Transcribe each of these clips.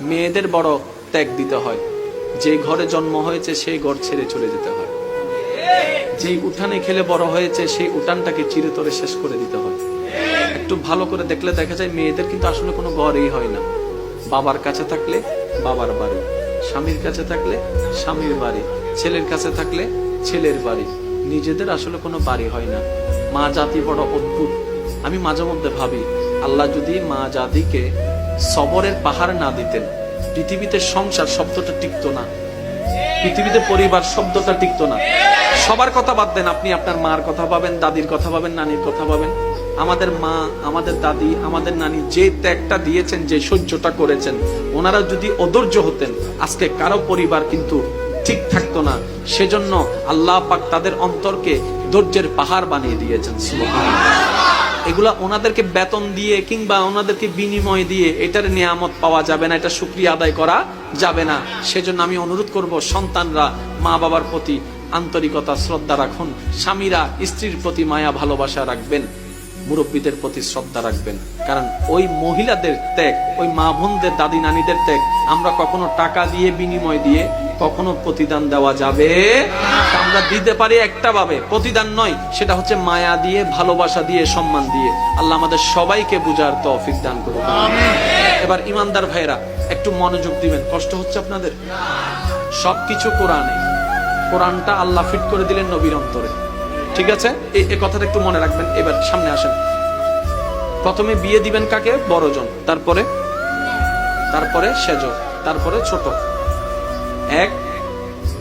মেয়েদের বড় ত্যাগ দিতে হয়। যে ঘরে জন্ম হয়েছে সেই ঘর ছেড়ে চলে যেতে হয়। যেই উঠানে খেলে বড় হয়েছে সেই উঠানটাকে চিরতরে শেষ করে দিতে হয়। একটু ভালো করে দেখলে দেখা যায় মেয়েদের কিন্তু আসলে কোনো ঘরই হয় না। বাবার কাছে থাকলে বাবার বাড়ি, স্বামীর কাছে থাকলে স্বামীর বাড়ি, ছেলের কাছে থাকলে ছেলের বাড়ি, নিজেদের আসলে কোনো বাড়ি হয় না। মা জাতি বড় অদ্ভুত। আমি মাঝে মধ্যে ভাবি, আল্লাহ যদি মা জাতিকে সবরের পাহাড় না দিতেন, পৃথিবীতে সংসার শব্দটা টিকতো না, পৃথিবীতে পরিবার শব্দটা টিকতো না। সবার কথা বাদ দেন, আপনি আপনার মার কথা পাবেন, দাদির কথা পাবেন, নানির কথা পাবেন। আমাদের মা, আমাদের দাদি, আমাদের নানি যে ত্যাগটা দিয়েছেন, যে সহ্যটা করেছেন, ওনারা যদি অধৈর্য হতেন আজকে কারো পরিবার কিন্তু ঠিক থাকতো না। সেজন্য আল্লাহ পাক তাদের অন্তরকে ধৈর্যের পাহাড় বানিয়ে দিয়েছেন। সুবহানাল্লাহ। এগুলা ওনাদেরকে বেতন দিয়ে কিংবা ওনাদেরকে বিনিময় দিয়ে এটার নিয়ামত পাওয়া যাবে না, এটা শুকরিয়া আদায় করা যাবে না। সেজন্য আমি অনুরোধ করব, সন্তানরা মা বাবার প্রতি আন্তরিকতা শ্রদ্ধা রাখুন, স্বামীরা স্ত্রীর প্রতি মায়া ভালোবাসা রাখবেন, মুরব্বীদের প্রতি শ্রদ্ধা রাখবেন। কারণ ওই মহিলাদের ত্যাগ, ওই মা বোনদের, দাদি নানিদের ত্যাগ আমরা কখনো টাকা দিয়ে বিনিময় দিয়ে কখনো প্রতিদান দেওয়া যাবে না। আমরা দিতে পারি একটা ভাবে, প্রতিদান নয়, সেটা হচ্ছে মায়া দিয়ে, ভালোবাসা দিয়ে, সম্মান দিয়ে। আল্লাহ আমাদের সবাইকে বুঝার তৌফিক দান করুন। এবার ইমানদার ভাইরা একটু মনোযোগ দিবেন। কষ্ট হচ্ছে আপনাদের? সবকিছু কোরআনে, কোরআনটা আল্লাহ ফিট করে দিলেন নবীর অন্তরে। ঠিক আছে, এই কথাটা একটু মনে রাখবেন। এবার সামনে আসেন। প্রথমে বিয়ে দিবেন কাকে? বড়জন, তারপরে সেজ, তারপরে ছোট। 1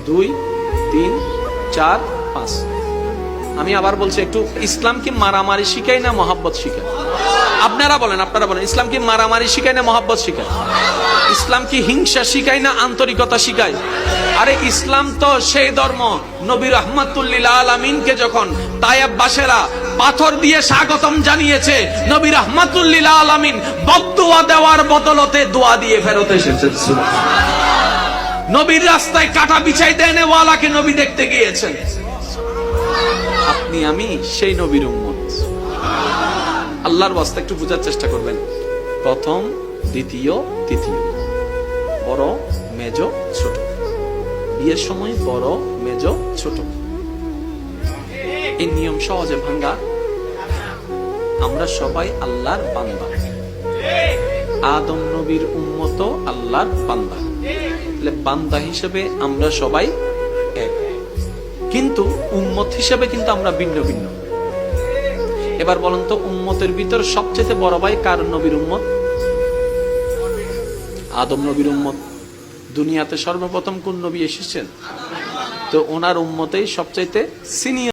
2 3 4 5। আমি আবার বলছি, একটু ইসলাম কি মারামারি শিখায় না মহাব্বত শিখায়? আপনারা বলেন ইসলাম কি মারামারি শিখায় না মহাব্বত শিখায়? ইসলাম কি হিংসা শিখায় না আন্তরিকতা শিখায়? আরে ইসলাম তো সেই ধর্ম, নবী রাহমাতুল লিল আলামিনকে যখন তায়েববাসীরা পাথর দিয়ে স্বাগতম জানিয়েছে, নবী রাহমাতুল লিল আলামিন বদদুয়া দেওয়ার বদলতে দোয়া দিয়ে ফেরত এসেছেন। সুবহানাল্লাহ। নবীর রাস্তায় কাটা বিছাই দেন ওয়ালাকে নবী দেখতে গিয়েছেন। আপনি আমি সেই নবীর উম্মত। আল্লাহর ওয়াস্তে একটু বোঝার চেষ্টা করবেন। প্রথম, দ্বিতীয়, তৃতীয়, বড়, মেজ, ছোট। বিয়ের সময় বড়, মেজ, ছোট, এই নিয়ম সহজে ভাঙ্গা। আমরা সবাই আল্লাহর বান্দা, আদম নবীর উম্মত, আল্লাহর বান্দা। বান্দা হিসেবে আমরা সবাই এক, কিন্তু উম্মত হিসেবে কিন্তু আমরা ভিন্ন ভিন্ন। এবার বলেন তো, উম্মতের ভিতর সবচেয়ে বড় ভাই কার নবীর উম্মত? আদম নবীর উম্মত। দুনিয়াতে সর্বপ্রথম কোন নবী এসেছেন? তো ওনার উম্মতেই সবচাইতে সিনিয়র।